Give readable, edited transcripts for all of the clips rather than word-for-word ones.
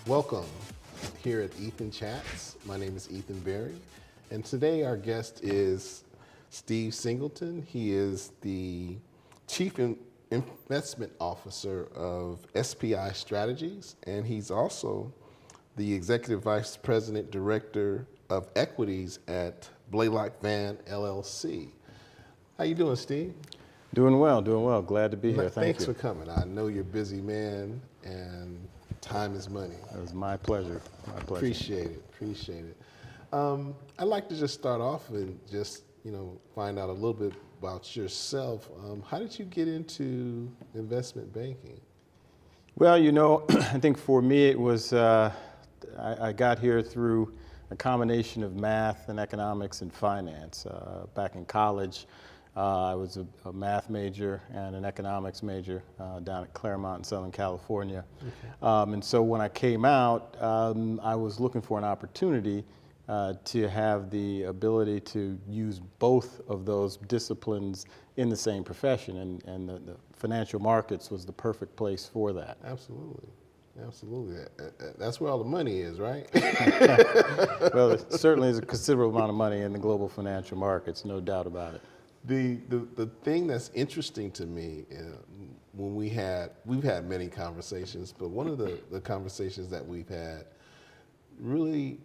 Welcome here at Ethan Chats. My name is Ethan Berry, and today our guest is Steve Singleton. He is the Chief Investment Officer of SPI Strategies, and he's also the Executive Vice President Director of Equities at Blaylock Vann LLC. How you doing, Steve? Doing well, doing well. Glad to be here. Thanks Thank for you. coming. I know you're a busy man, and time is money. It was my pleasure. My pleasure. Appreciate it. I'd like to just start off and just, find out a little bit about yourself. How did you get into investment banking? Well, I think for me it was, I got here through a combination of math and economics and finance. Back in college, I was a math major and an economics major down at Claremont in Southern California. Okay. And so when I came out, I was looking for an opportunity to have the ability to use both of those disciplines in the same profession, and the financial markets was the perfect place for that. Absolutely. That's where all the money is, right? Well, there certainly is a considerable amount of money in the global financial markets, no doubt about it. The thing that's interesting to me, when we've had many conversations, but one of the conversations that we've had really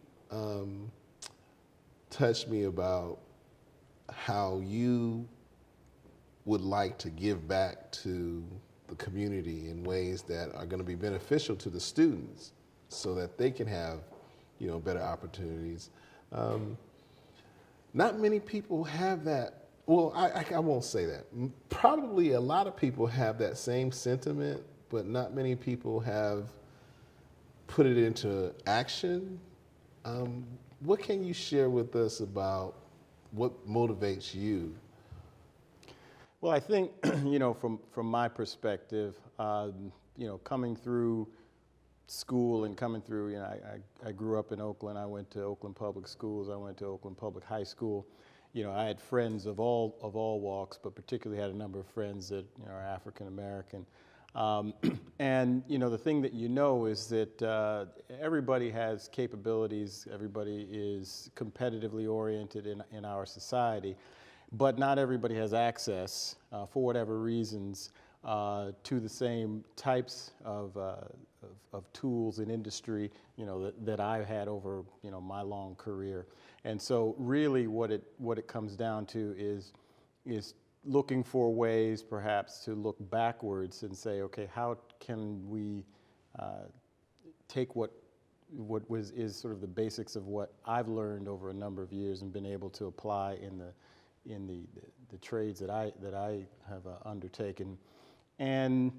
touched me about how you would like to give back to the community in ways that are going to be beneficial to the students so that they can have, better opportunities. Not many people have that. Well, I won't say that. Probably a lot of people have that same sentiment, but not many people have put it into action. What can you share with us about what motivates you? Well, I think, from my perspective, coming through school and coming through, I grew up in Oakland. I went to Oakland Public Schools. I went to Oakland Public High School. I had friends of all walks, but particularly had a number of friends that are African American. And the thing that is that everybody has capabilities. Everybody is competitively oriented in our society, but not everybody has access, for whatever reasons, to the same types of tools and industry, that I've had over, my long career. And so really what it comes down to is looking for ways perhaps to look backwards and say, okay, how can we take what is sort of the basics of what I've learned over a number of years and been able to apply in the trades that I have undertaken, and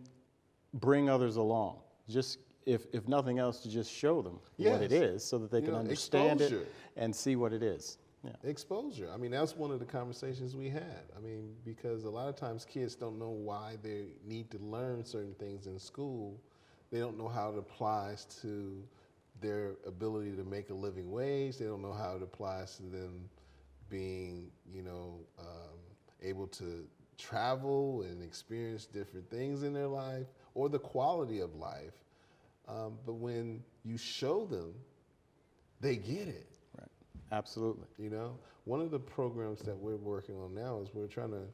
bring others along. Just if nothing else, to just show them what it is so that they can understand it and see what it is. Yeah. Exposure. I mean, that's one of the conversations we had. I mean, because a lot of times kids don't know why they need to learn certain things in school. They don't know how it applies to their ability to make a living wage. They don't know how it applies to them being, able to travel and experience different things in their life, or the quality of life. But when you show them, they get it. Right. Absolutely. One of the programs that we're working on now is we're trying to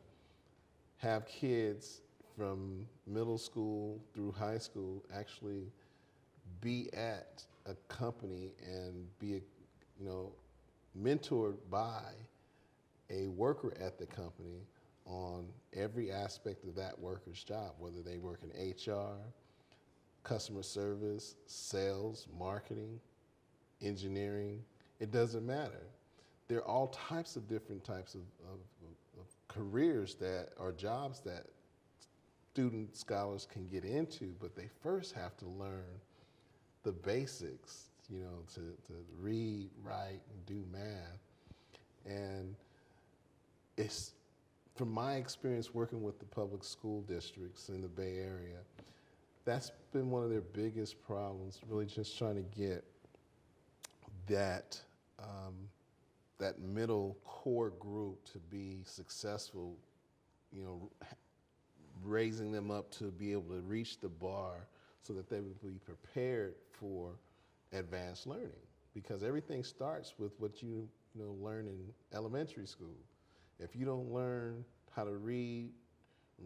have kids from middle school through high school actually be at a company and be, mentored by a worker at the company on every aspect of that worker's job, whether they work in HR, customer service, sales, marketing, engineering. It doesn't matter. There are all types of different types of careers that are jobs that student scholars can get into, but they first have to learn the basics, to read, write, and do math. And it's, from my experience working with the public school districts in the Bay Area, that's been one of their biggest problems, really just trying to get that that middle core group to be successful, raising them up to be able to reach the bar so that they would be prepared for advanced learning, because everything starts with what you learn in elementary school. If you don't learn how to read,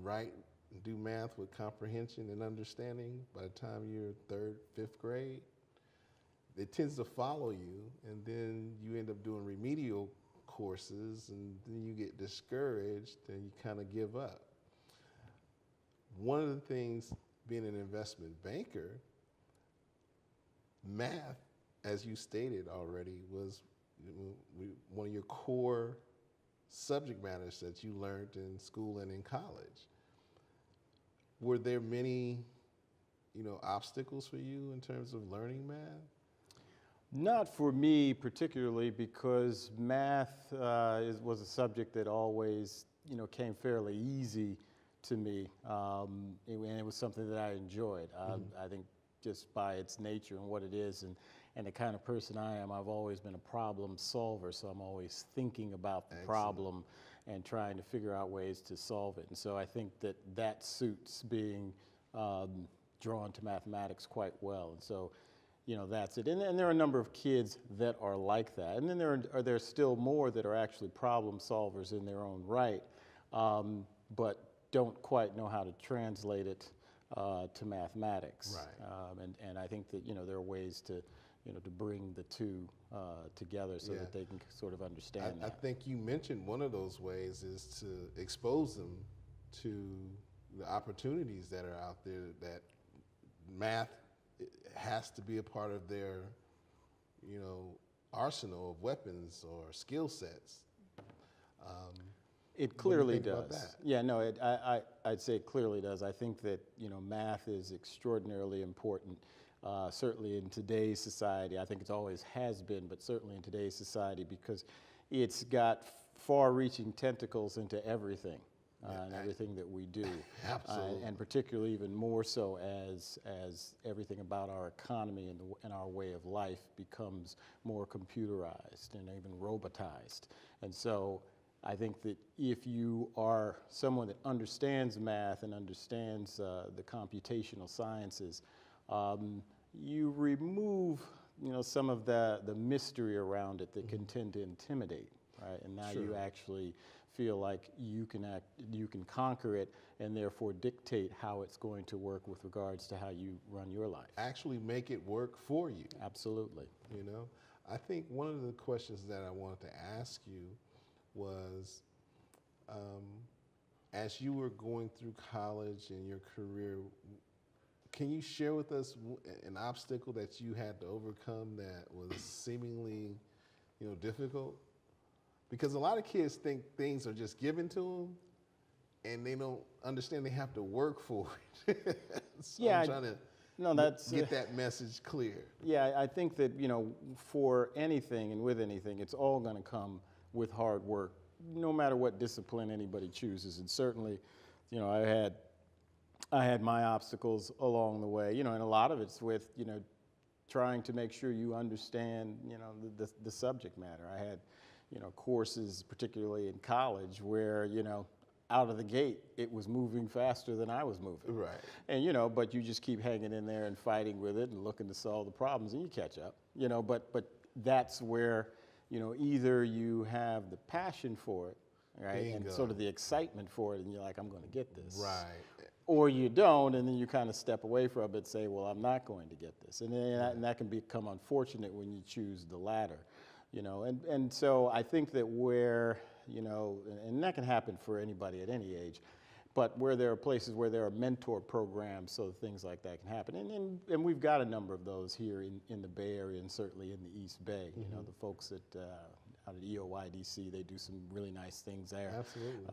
write, and do math with comprehension and understanding by the time you're third, fifth grade, it tends to follow you, and then you end up doing remedial courses, and then you get discouraged and you kind of give up. One of the things, being an investment banker, math, as you stated already, was one of your core subject matters that you learned in school and in college. Were there many, obstacles for you in terms of learning math? Not for me particularly, because math was a subject that always, came fairly easy to me, and it was something that I enjoyed. I think just by its nature and what it is, and the kind of person I am, I've always been a problem solver, so I'm always thinking about the problem and trying to figure out ways to solve it. And so I think that suits being drawn to mathematics quite well. And so, that's it. And there are a number of kids that are like that. And then there are still more that are actually problem solvers in their own right, but don't quite know how to translate it to mathematics. Right. And I think that, there are ways to bring the two together so that they can sort of understand that. I think you mentioned one of those ways is to expose them to the opportunities that are out there, that math has to be a part of their, arsenal of weapons or skill sets. It clearly what do you think does. about that? Yeah, no, I'd say it clearly does. I think that, math is extraordinarily important, certainly in today's society. I think it always has been, but certainly in today's society, because it's got far-reaching tentacles into everything. And everything that we do. Absolutely. And particularly even more so as everything about our economy and our way of life becomes more computerized and even robotized. And so I think that if you are someone that understands math and understands the computational sciences, you remove some of the mystery around it that can tend to intimidate, right? And now you actually feel like you can conquer it and therefore dictate how it's going to work with regards to how you run your life. Actually make it work for you. Absolutely. I think one of the questions that I wanted to ask you was, as you were going through college and your career, can you share with us an obstacle that you had to overcome that was seemingly, difficult? Because a lot of kids think things are just given to them, and they don't understand they have to work for it. So I'm trying to get that message clear. Yeah, I think that, for anything and with anything, it's all going to come with hard work, no matter what discipline anybody chooses. And certainly, I had my obstacles along the way, and a lot of it's with, trying to make sure you understand, the subject matter. I had, courses, particularly in college, where, out of the gate, it was moving faster than I was moving. Right. And, but you just keep hanging in there and fighting with it and looking to solve the problems, and you catch up, but that's where, either you have the passion for it, right, Bingo. and sort of the excitement for it, and you're like, I'm going to get this. Right. Or you don't, and then you kind of step away from it and say, well, I'm not going to get this. And that can become unfortunate when you choose the latter. And so I think that where, and that can happen for anybody at any age, but where there are places where there are mentor programs so things like that can happen. And we've got a number of those here in the Bay Area and certainly in the East Bay. The folks out at EOYDC, they do some really nice things there. Absolutely.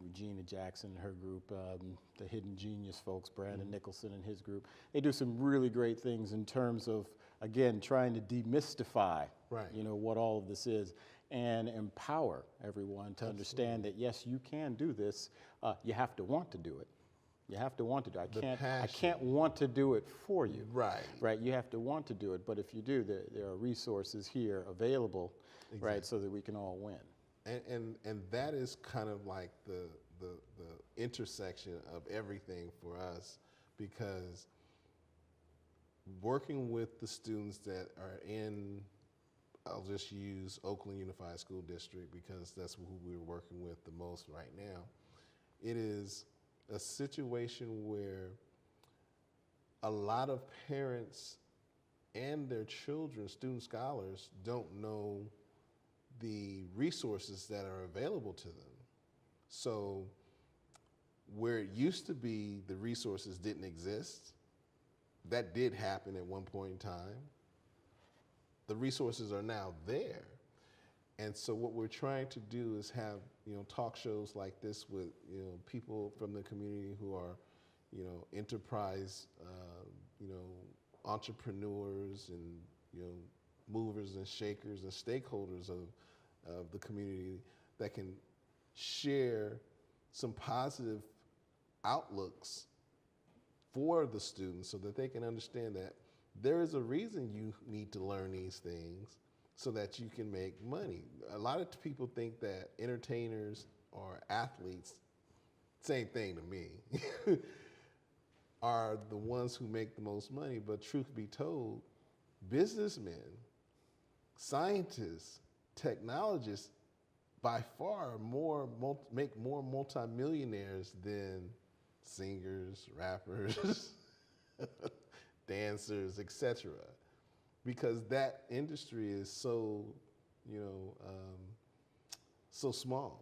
Regina Jackson and her group, the Hidden Genius folks, Brandon Nicholson and his group, they do some really great things in terms of, again, trying to demystify, what all of this is and empower everyone to understand that, yes, you can do this. You have to want to do it. You have to want to do it. I can't want to do it for you. Right. You have to want to do it. But if you do, there are resources here available, right, so that we can all win. And that is kind of like the intersection of everything for us, because working with the students that are in, I'll just use Oakland Unified School District because that's who we're working with the most right now. It is a situation where a lot of parents and their children, student scholars, don't know the resources that are available to them. So where it used to be the resources didn't exist, that did happen at one point in time. The resources are now there. And so what we're trying to do is have, talk shows like this with, people from the community who are, enterprise, entrepreneurs and, movers and shakers and stakeholders of the community that can share some positive outlooks for the students so that they can understand that there is a reason you need to learn these things so that you can make money. A lot of people think that entertainers or athletes, same thing to me, are the ones who make the most money, but truth be told, businessmen, scientists, technologists, by far make more multimillionaires than singers, rappers, dancers, etc. Because that industry is so, so small.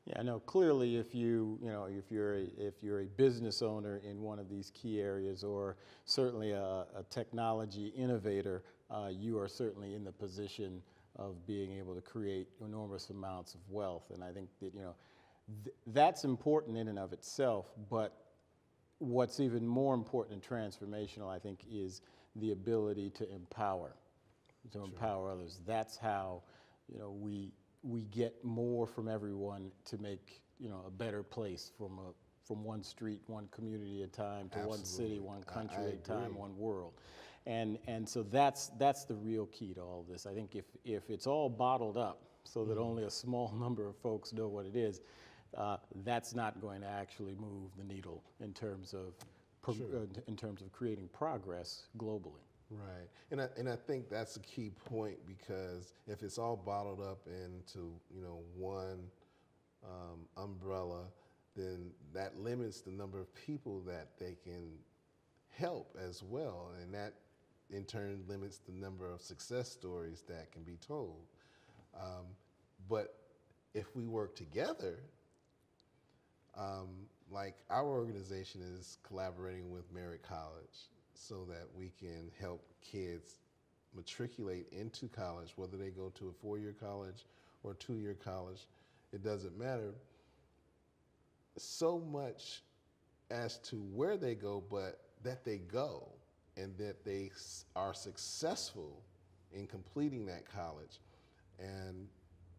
Yeah, no. Clearly, if if you're a business owner in one of these key areas, or certainly a technology innovator, you are certainly in the position of being able to create enormous amounts of wealth. And I think that that's important in and of itself. But what's even more important and transformational, I think, is the ability to empower others. That's how we get more from everyone to make a better place from one street, one community at a time, to one city, one country at a time, one world. And so that's the real key to all this. I think if it's all bottled up so that only a small number of folks know what it is, that's not going to actually move the needle in terms of creating progress globally. Right, and I think that's a key point, because if it's all bottled up into one umbrella, then that limits the number of people that they can help as well, and that in turn limits the number of success stories that can be told. But if we work together, like our organization is collaborating with Merritt College so that we can help kids matriculate into college, whether they go to a 4-year college or a 2-year college, it doesn't matter so much as to where they go, but that they go and that they are successful in completing that college. And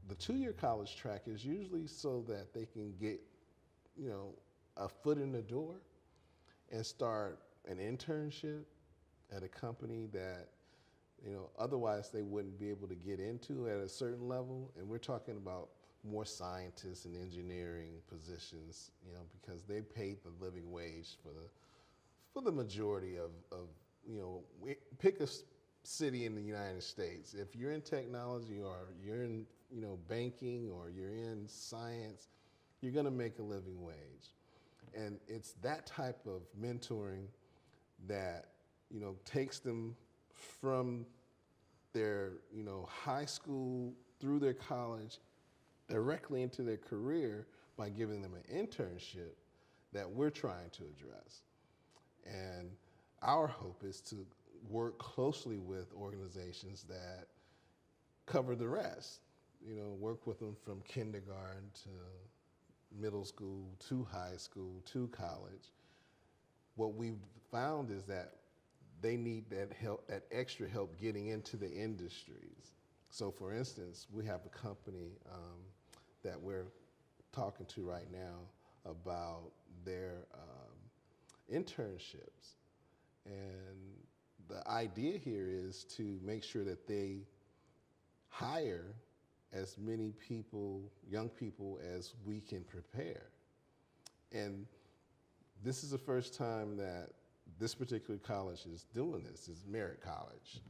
the 2-year college track is usually so that they can get, a foot in the door and start an internship at a company that, otherwise they wouldn't be able to get into at a certain level. And we're talking about more scientists and engineering positions, because they pay the living wage for the majority of pick a city in the United States. If you're in technology or you're in, banking or you're in science, you're gonna make a living wage. And it's that type of mentoring that, takes them from their, high school through their college directly into their career by giving them an internship that we're trying to address. And our hope is to work closely with organizations that cover the rest, work with them from kindergarten to middle school to high school to college. What we've found is that they need that help, that extra help getting into the industries. So for instance, we have a company that we're talking to right now about their internships. And the idea here is to make sure that they hire as many people, young people, as we can prepare. And this is the first time that this particular college is doing this. Is Merritt College.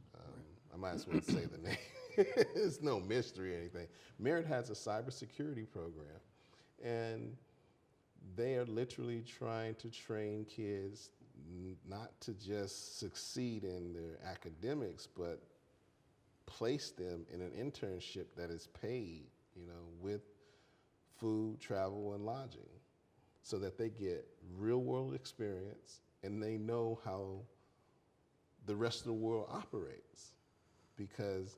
I might as well say the name. It's no mystery or anything. Merritt has a cybersecurity program, and they are literally trying to train kids not to just succeed in their academics, but place them in an internship that is paid, with food, travel, and lodging, so that they get real world experience and they know how the rest of the world operates. Because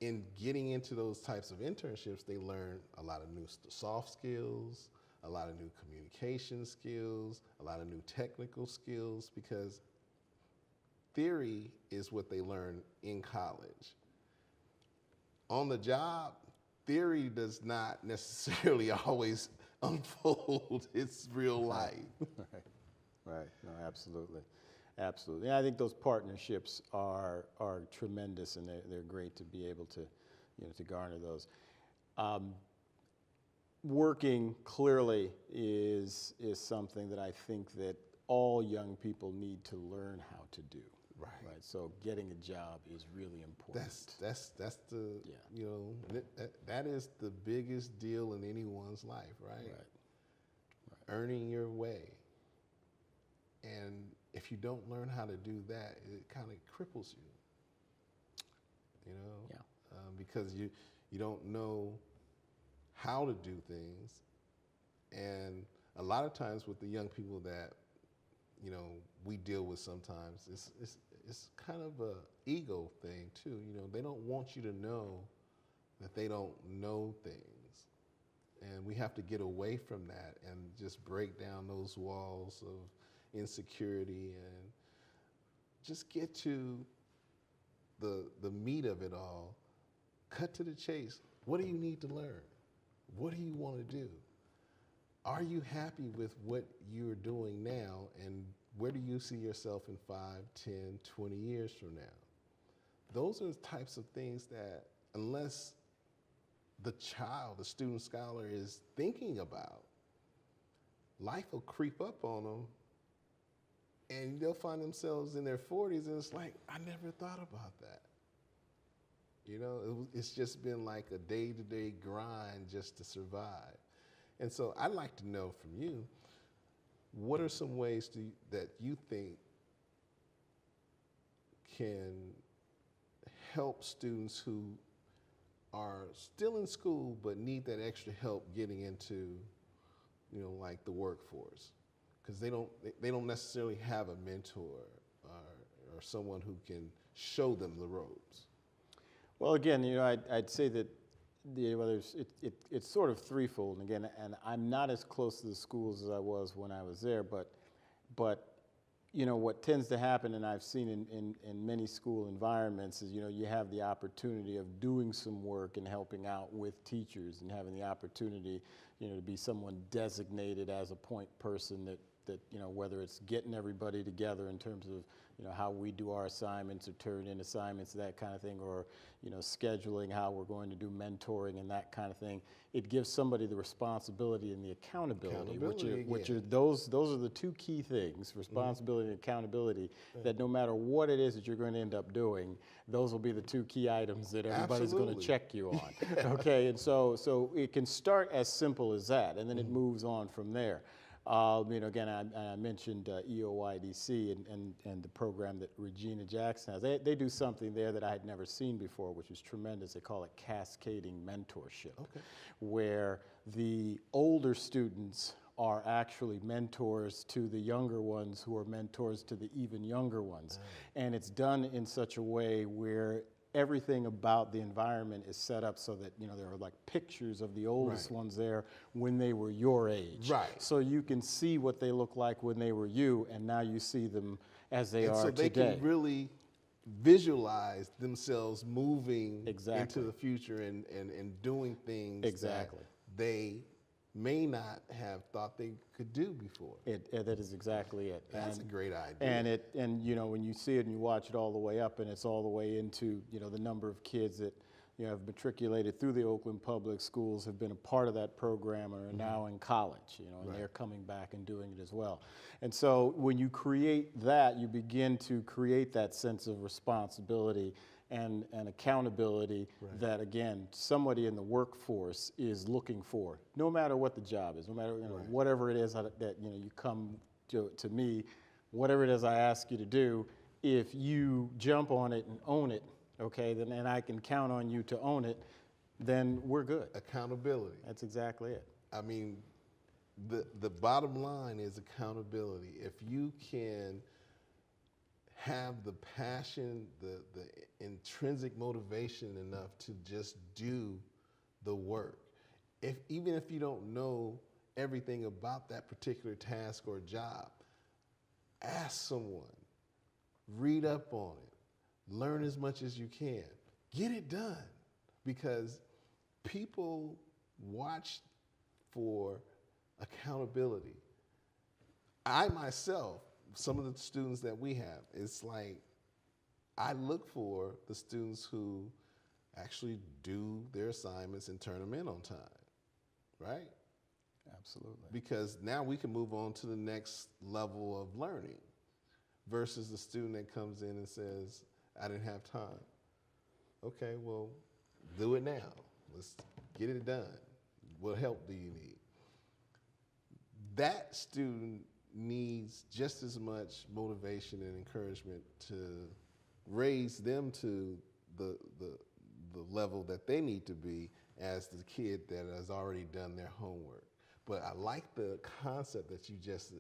in getting into those types of internships, they learn a lot of new soft skills, a lot of new communication skills, a lot of new technical skills, because theory is what they learn in college. On the job, theory does not necessarily always unfold its real life. Right. No, absolutely. Absolutely. And I think those partnerships are tremendous, and they're great to be able to, to garner those. Working clearly is something that I think that all young people need to learn how to do. Right. So getting a job is really important. That's the that is the biggest deal in anyone's life, right? Earning your way. And if you don't learn how to do that, it kind of cripples you. Because you don't know how to do things, and a lot of times with the young people that we deal with, sometimes it's kind of a ego thing too. They don't want you to know that they don't know things, and we have to get away from that and just break down those walls of insecurity and just get to the meat of it all. Cut to the chase. What do you need to learn? What do you want to do? Are you happy with what you're doing now, and where do you see yourself in 5, 10, 20 years from now? Those are the types of things that, unless the child, the student scholar, is thinking about, life will creep up on them, and they'll find themselves in their 40s, and it's like, I never thought about that. It's just been like a day-to-day grind just to survive. And so I'd like to know from you, what are some ways that you think can help students who are still in school but need that extra help getting into, like the workforce? Because they don't necessarily have a mentor or someone who can show them the ropes. Well, again, I'd say that it's sort of threefold. And again, and I'm not as close to the schools as I was when I was there, but what tends to happen, and I've seen in many school environments, is you have the opportunity of doing some work and helping out with teachers, and having the opportunity to be someone designated as a point person that whether it's getting everybody together in terms of how we do our assignments or turn in assignments, that kind of thing, or scheduling how we're going to do mentoring and that kind of thing. It gives somebody the responsibility and the accountability, which are those are the two key things: responsibility and accountability. That no matter what it is that you're going to end up doing, those will be the two key items that everybody's going to check you on. Okay, and so it can start as simple as that, and then it moves on from there. Again, I mentioned EOYDC and the program that Regina Jackson has. They do something there that I had never seen before, which is tremendous. They call it cascading mentorship, where the older students are actually mentors to the younger ones, who are mentors to the even younger ones. And it's done in such a way where everything about the environment is set up so that there are like pictures of the oldest ones there when they were your age. Right. So you can see what they look like when they were you, and now you see them as they are today. So they can really visualize themselves moving into the future and doing things that they may not have thought they could do before. That is exactly it. That's a great idea. And when you see it and you watch it all the way up, and it's all the way into the number of kids that have matriculated through the Oakland Public Schools, have been a part of that program, and are now in college, and they're coming back and doing it as well. And so when you create that, you begin to create that sense of responsibility and accountability that, again, somebody in the workforce is looking for, no matter what the job is, no matter whatever it is that you come to me, whatever it is I ask you to do, if you jump on it and own it, okay, then and I can count on you to own it, then we're good. Accountability. That's exactly it. I mean, the bottom line is accountability. If you can have the passion, the intrinsic motivation enough to just do the work, even if you don't know everything about that particular task or job, ask someone, read up on it, learn as much as you can, get it done, because people watch for accountability. I myself, some of the students that we have, it's like I look for the students who actually do their assignments and turn them in on time, right? Absolutely. Because now we can move on to the next level of learning versus the student that comes in and says, I didn't have time. Okay, well, do it now. Let's get it done. What help do you need? That student needs just as much motivation and encouragement to raise them to the level that they need to be as the kid that has already done their homework. But I like the concept that you just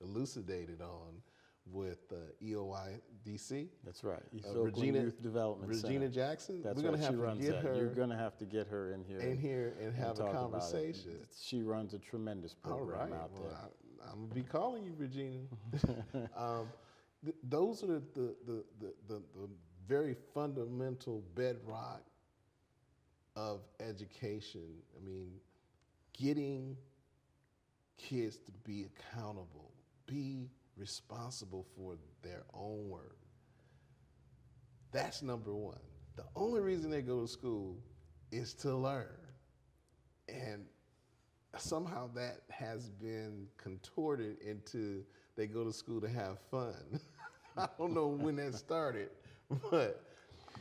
elucidated on with EOI DC. That's right. East Oakland Youth Development Center. Regina Jackson. That's We're right. gonna She runs have to get that. her You're going to have to get her in here. And have a talk about it. conversation. She runs a tremendous program out there. I'm gonna be calling you, Regina. Those are the very fundamental bedrock of education. I mean, getting kids to be accountable, be responsible for their own work. That's number one. The only reason they go to school is to learn. And somehow that has been contorted into they go to school to have fun. I don't know when that started, but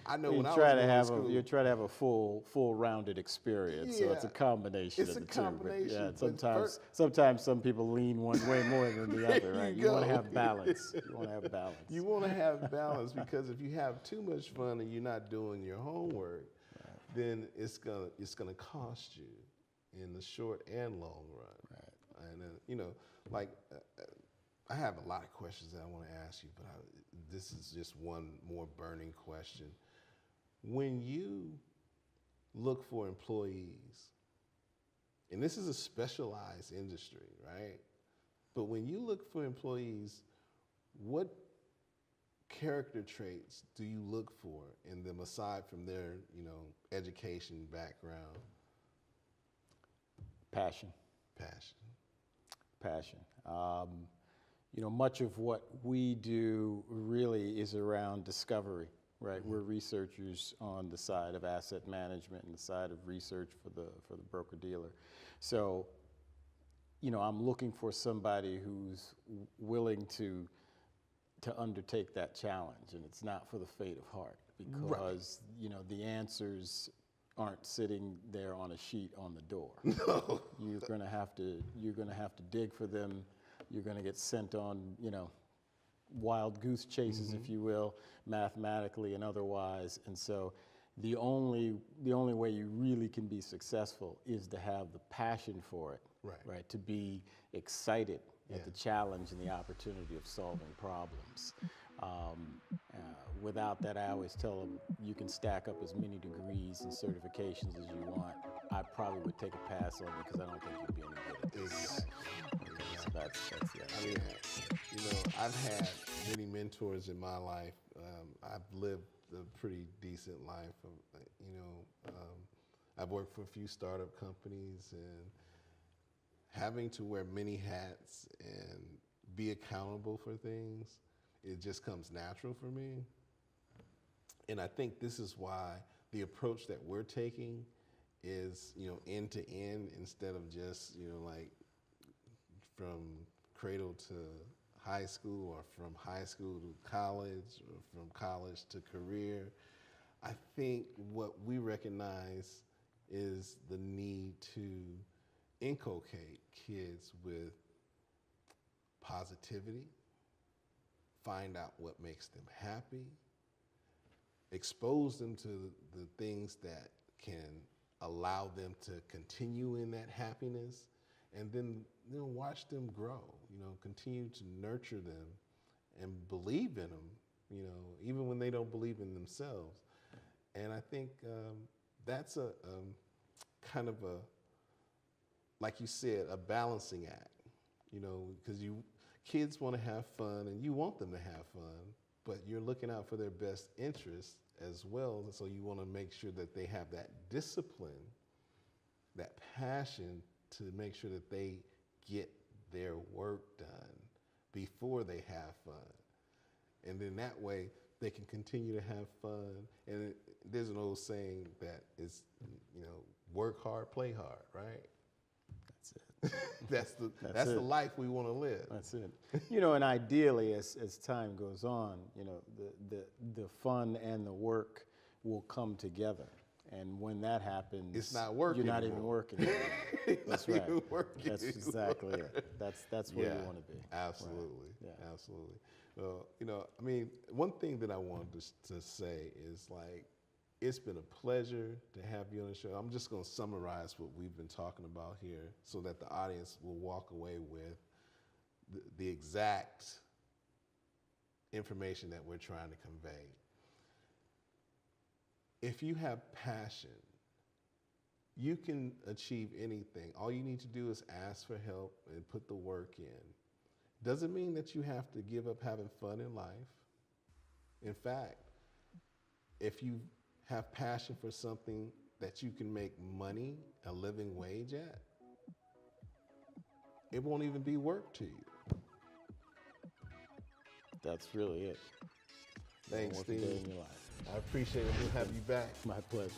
I know when I was going to school. You try to have a full rounded experience. So it's a combination of the two. It's a combination. Yeah, sometimes some people lean one way more than the other, right? You want to have balance. You want to have balance. You want to have balance because if you have too much fun and you're not doing your homework, then it's gonna cost you in the short and long run. Right. And I have a lot of questions that I want to ask you, but this is just one more burning question. When you look for employees, and this is a specialized industry, right? But when you look for employees, what character traits do you look for in them aside from their, education background? Passion. Passion. Much of what we do really is around discovery, right? We're researchers on the side of asset management and the side of research for the broker-dealer. So, I'm looking for somebody who's willing to undertake that challenge, and it's not for the faint of heart because, the answers aren't sitting there on a sheet on the door. No. You're going to have to dig for them. You're going to get sent on, wild goose chases, if you will, mathematically and otherwise. And so the only way you really can be successful is to have the passion for it, right? To be excited at the challenge and the opportunity of solving problems. Without that, I always tell them, you can stack up as many degrees and certifications as you want. I probably would take a pass on you because I don't think you'd be any good at this. So that's the idea. I've had many mentors in my life. I've lived a pretty decent life. I've worked for a few startup companies, and having to wear many hats and be accountable for things, it just comes natural for me. And I think this is why the approach that we're taking is, end to end instead of just, like from cradle to high school or from high school to college or from college to career. I think what we recognize is the need to inculcate kids with positivity, find out what makes them happy, expose them to the things that can allow them to continue in that happiness, and then watch them grow. Continue to nurture them and believe in them. Even when they don't believe in themselves. And I think that's a kind of a, like you said, a balancing act. Because kids want to have fun and you want them to have fun, but you're looking out for their best interests as well. And so you want to make sure that they have that discipline, that passion to make sure that they get their work done before they have fun. And then that way they can continue to have fun. And there's an old saying that is, work hard, play hard, right? That's it. that's the life we want to live. That's it. And ideally, as time goes on, the fun and the work will come together. And when that happens, it's not working. You're not anymore. even working. That's right. Even working That's anymore. exactly it. That's where you want to be. Absolutely. Right. Yeah. Absolutely. Well, one thing that I wanted to say is, like, it's been a pleasure to have you on the show. I'm just going to summarize what we've been talking about here so that the audience will walk away with the exact information that we're trying to convey. If you have passion, you can achieve anything. All you need to do is ask for help and put the work in. Doesn't mean that you have to give up having fun in life. In fact, if you have passion for something that you can make money, a living wage at, it won't even be work to you. That's really it. Thanks, One more day Steve. in your life. I appreciate it. We'll have you back. My pleasure.